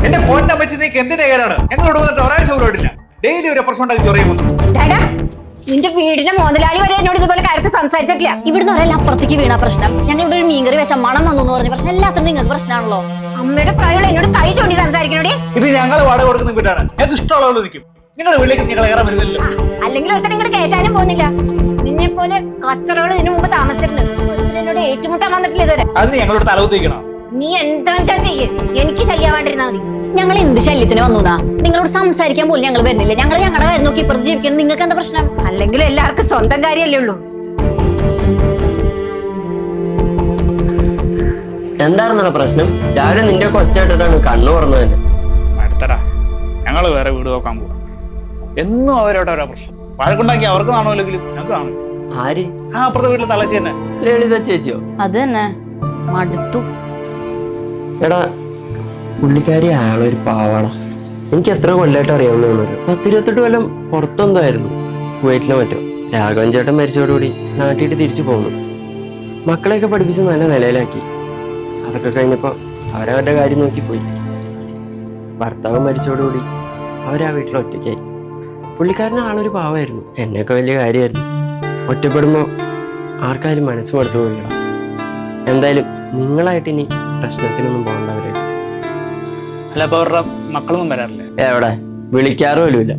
എന്റെ ഫോണിനെ വെച്ച് നീക്ക് എന്തിന്റെ കേടാണ്? ഞങ്ങളോട് വന്നിട്ട് ഒരാഴ്ച പോലും ഇല്ല. ഡെയിലി ഒരു പ്രശ്നം ഉണ്ടാക്കി ചൊറിയുമോ? നിന്റെ വീടിന്റെ മുതലാളി വരെ എന്നോട് ഇതുപോലെ കാര്യത്തിൽ സംസാരിച്ചിട്ടില്ല. ഇവിടുന്ന് ഒരാൾ അപ്പുറത്തേക്ക് വീണ പ്രശ്നം, ഞങ്ങളുടെ ഒരു മീൻകറി വെച്ച മണം വന്നു എന്ന് പറഞ്ഞ പ്രശ്നം എല്ലാത്തിനും നിങ്ങൾക്ക് പ്രശ്നമാണല്ലോ. അമ്മയുടെ പ്രായമുള്ള എന്നോട് കൈ ചൂണ്ടി സംസാരിക്കണോടി. ഇത് ഞങ്ങൾ വാടക കൊടുക്കുന്ന വീട്ടാണ്. ഞങ്ങൾക്ക് ഇഷ്ടമുള്ളവർ നിൽക്കും. നിങ്ങളുടെ വീട്ടിലേക്ക് നിങ്ങൾ കയറാൻ വരുന്നില്ലല്ലോ. അല്ലെങ്കിൽ ഒരുത്തൻ ഇങ്ങോട്ട് കയറ്റാനും പോകുന്നില്ല. നിന്നെ പോലെ കച്ചറകൾ ഇതിനു മുമ്പ് താമസിച്ചിട്ടുണ്ട്. എന്നോട് ഏറ്റുമുട്ടാൻ വന്നിട്ടില്ല ഇതുവരെ. അതിന് ഞങ്ങളോട് തലകുത്തിക്കണം. നീ എന്താ ചെയ്യേ? എനിക്ക് ശല്യാവാണ്ടിരുന്നാ മതി. ഞങ്ങൾ എന്ത് ശല്യത്തിന് വന്നതാ? നിങ്ങളോട് സംസാരിക്കാൻ പോലും ഞങ്ങൾ വരുന്നില്ല. ഞങ്ങൾ ഞങ്ങളുടെ കാര്യം നോക്കി ഇപ്പുറത്ത് ജീവിക്കണം. നിങ്ങൾക്ക് എന്താ പ്രശ്നം? അല്ലെങ്കിൽ എല്ലാവർക്കും സ്വന്തം കാര്യമല്ലേ ഉള്ളൂ. എന്തായിരുന്നോ പ്രശ്നം? രാവിലെ നിന്റെ കൊച്ചായിട്ടാണ് കണ്ണു തുറന്നത് തന്നെ. അടുത്തടാ, ഞങ്ങൾ വേറെ വീട് നോക്കാൻ പോവാം. എന്നും അവരോട് ഓരോ പ്രശ്നം. വഴക്കുണ്ടാക്കി അവർക്ക് കാണുമല്ലെങ്കിലും ഞങ്ങൾക്ക് കാണും. ആര്? ആ അപ്പുറത്തെ വീട്ടിൽ തളച്ചി തന്നെ. ലളിത ചേച്ചിയോ? അത് തന്നെ മടുത്തു. എടാ, പുള്ളിക്കാരി ആളൊരു പാവാട. എനിക്ക് എത്ര കൊല്ലായിട്ട് അറിയാവുന്ന 10-28 കൊല്ലം പുറത്തെന്തായിരുന്നു, കുവൈറ്റിലോ മറ്റോ. രാഘവൻ ചേട്ടൻ മരിച്ചതോടുകൂടി നാട്ടിയിട്ട് തിരിച്ചു പോന്നു. മക്കളെയൊക്കെ പഠിപ്പിച്ച് നല്ല നിലയിലാക്കി. അതൊക്കെ കഴിഞ്ഞപ്പോൾ അവരവരുടെ കാര്യം നോക്കിപ്പോയി. ഭർത്താവ് മരിച്ചതോടുകൂടി അവരാ വീട്ടിൽ ഒറ്റയ്ക്കായി. പുള്ളിക്കാരന് ആളൊരു പാവമായിരുന്നു. എന്നെയൊക്കെ വലിയ കാര്യമായിരുന്നു. ഒറ്റപ്പെടുമ്പോൾ ആർക്കാരും മനസ്സ് മടുത്തു പോയില്ല. എന്തായാലും നിങ്ങളായിട്ട് ഇനി പ്രശ്നത്തിനൊന്നും പോകണ്ടവരായിട്ട്. അല്ല, അപ്പൊ അവരുടെ മക്കളൊന്നും വരാറില്ലേ? എവിടെ? വിളിക്കാറ് പോലുമില്ല.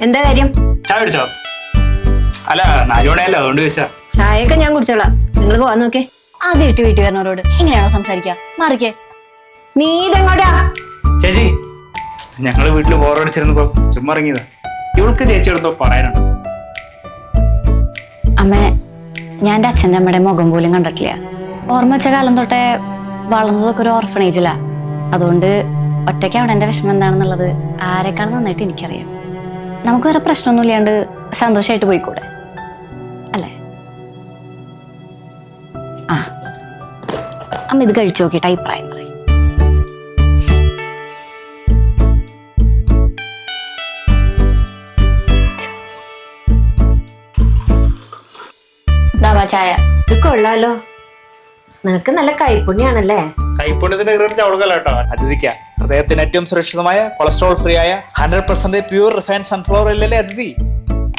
എന്താ കാര്യം? ചായ കുടിച്ചോ? അല്ല, 4 മണിയല്ലോ, അതുകൊണ്ട് ചോദിച്ചാ. ചായയൊക്കെ ഞാൻ കുടിച്ചോളാം. നിങ്ങൾ പോവാൻ നോക്കേ. ആദ്യമായിട്ട് വീട്ടിൽ വരുന്നവരോട് എങ്ങനെയാണോ സംസാരിക്കുക? മാറിക്കേ. നീ ഇതെങ്ങോട്ടാ? ചേച്ചി, ഞങ്ങള് വീട്ടിൽ ബോറടിച്ചിരുന്നപ്പോ ചുമ്മാ ഇറങ്ങിയതാ. ഇവൾക്ക് ചേച്ചിയോടൊന്നും പറയാനുണ്ട്. അമ്മ, ഞാൻ എൻ്റെ അച്ഛൻ്റെ അമ്മയുടെ മുഖം പോലും കണ്ടിട്ടില്ല. ഓർമ്മ വെച്ച കാലം തൊട്ടേ വളർന്നതൊക്കെ ഒരു ഓർഫണേജിലാ. അതുകൊണ്ട് ഒറ്റയ്ക്ക് അവിടെ എൻ്റെ വിഷമം എന്താണെന്നുള്ളത് ആരെക്കാളും നന്നായിട്ട് എനിക്കറിയാം. നമുക്ക് വേറെ പ്രശ്നമൊന്നും ഇല്ലാണ്ട് സന്തോഷമായിട്ട് പോയിക്കൂടെ, അല്ലേ? ആ, അമ്മ ഇത് കഴിച്ചു നോക്കിയിട്ട് അഭിപ്രായം പറയും. ചായ ഇത് കൊള്ളാലോ. നിനക്ക് നല്ല കൈപ്പുണ്യാണല്ലേ? കൈപ്പുണ്യത്തിന്റെ ക്രെഡിറ്റ് അവൾക്കല്ല കേട്ടോ, അതിഥിക്ക. ഹൃദയത്തിന് ഏറ്റവും സുരക്ഷിതമായ കൊളസ്ട്രോൾ ഫ്രീ ആയ 100% പ്യൂർ റിഫൈൻഡ് സൺഫ്ലവർ ഓയിലല്ലേ അതിഥി.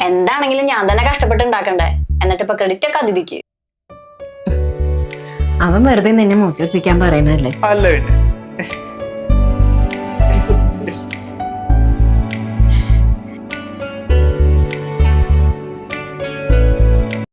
എന്താണെങ്കിലും ഞാൻ തന്നെ കഷ്ടപ്പെട്ട് ഉണ്ടാക്കണ്ടേ? എന്നിട്ട് ഇപ്പൊ ക്രെഡിറ്റ് ഒക്കെ അതിഥിക്ക്. അവൻ വെറുതെ നിന്നെ മൂത്തിപ്പിക്കാൻ പറയുന്നല്ലേ? അല്ല പിന്നെ